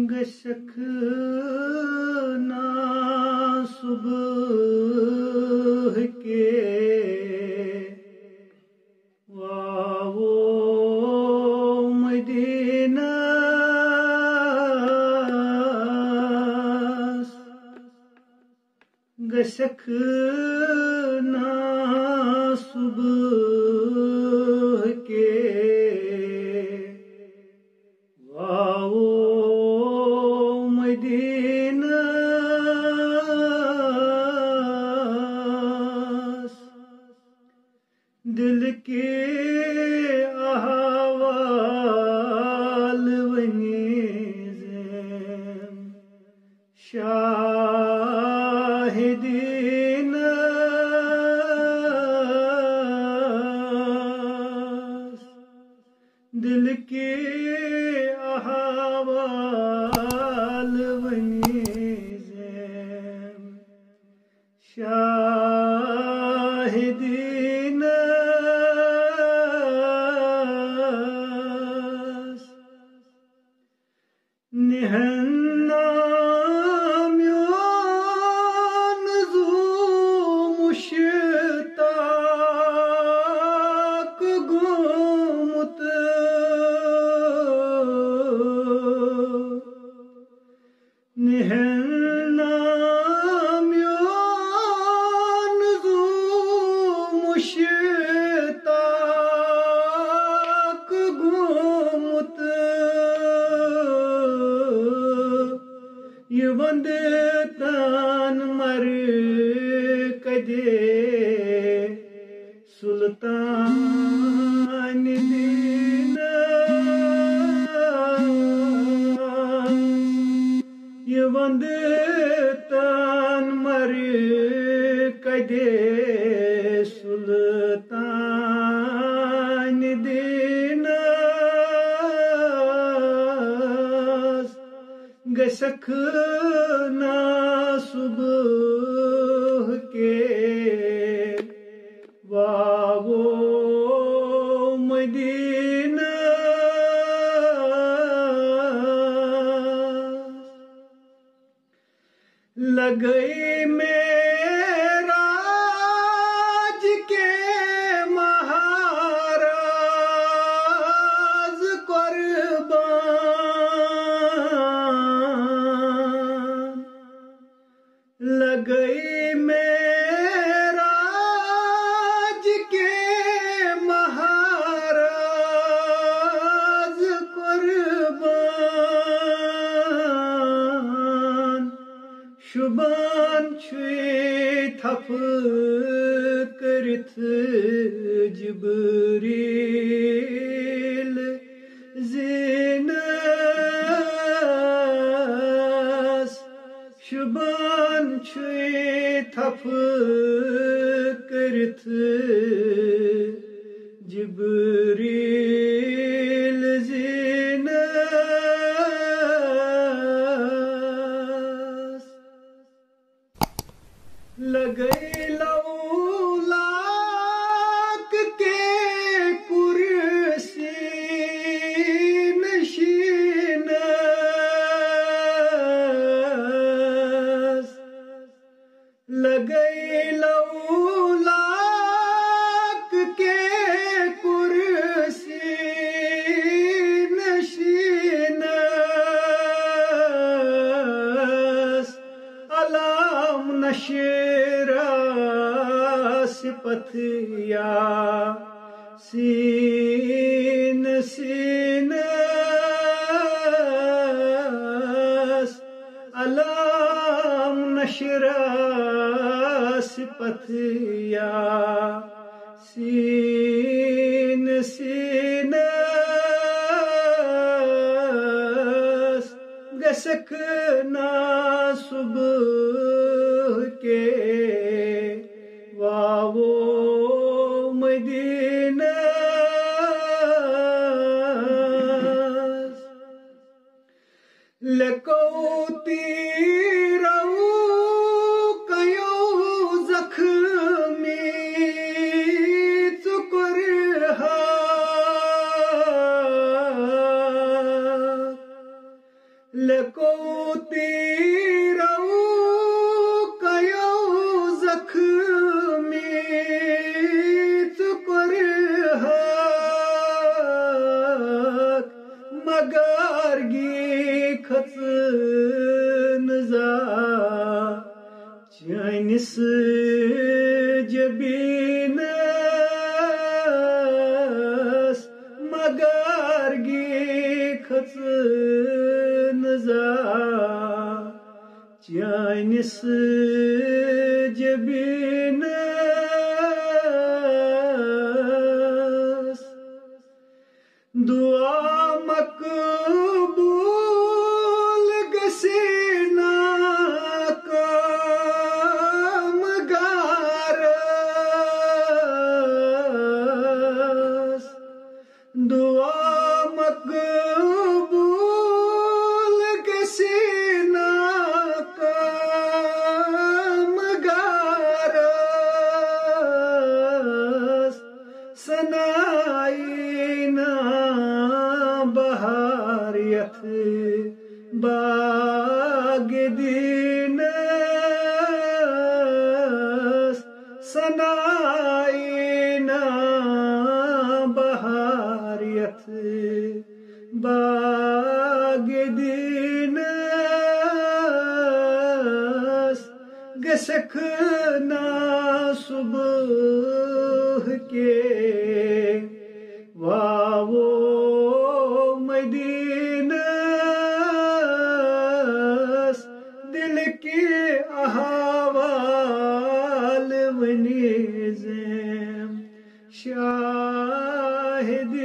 گشک نا صبح کے واو مدینہ گشک نا صبح کے واو مدینہ دل کے احوال ونیزم شاہدین دل کے احوال ونیزم شاہدین نہنام یونزو مشتاق گمت نہنام یونزو مشتاق گمت یہ وند تان مر کدے سلطان دین یہ وند تان مر کدے سلطان دین گشک نا صبح کے واو مدینہ لگئی معراج کے مہاراز قربان لگئی معراج کے مہاراز قربان شبان چھوئی تھپ کرت جبریل زینس شبان چھوئی تھپ کرت جبریل زینس لگئی لولاک کے کرسی نشینس لگئی لولاک کے کرسی نشینس علام نشیرہ صفت یا سین سینس علام نشرہ صفت یا سین سینس گشک نا صبح کے واو مدینہ لکوتی رو کیو زخمی چکو deenas magargi khatnaza chanis jabinas dua makbul gasina kamgaras dua makbul gasina kamgaras sanaina bahariyat bagdinas sanaina bahariyat bagdinas gasakna subh ke واو مدینس دل کے احوال ونیزم شاہد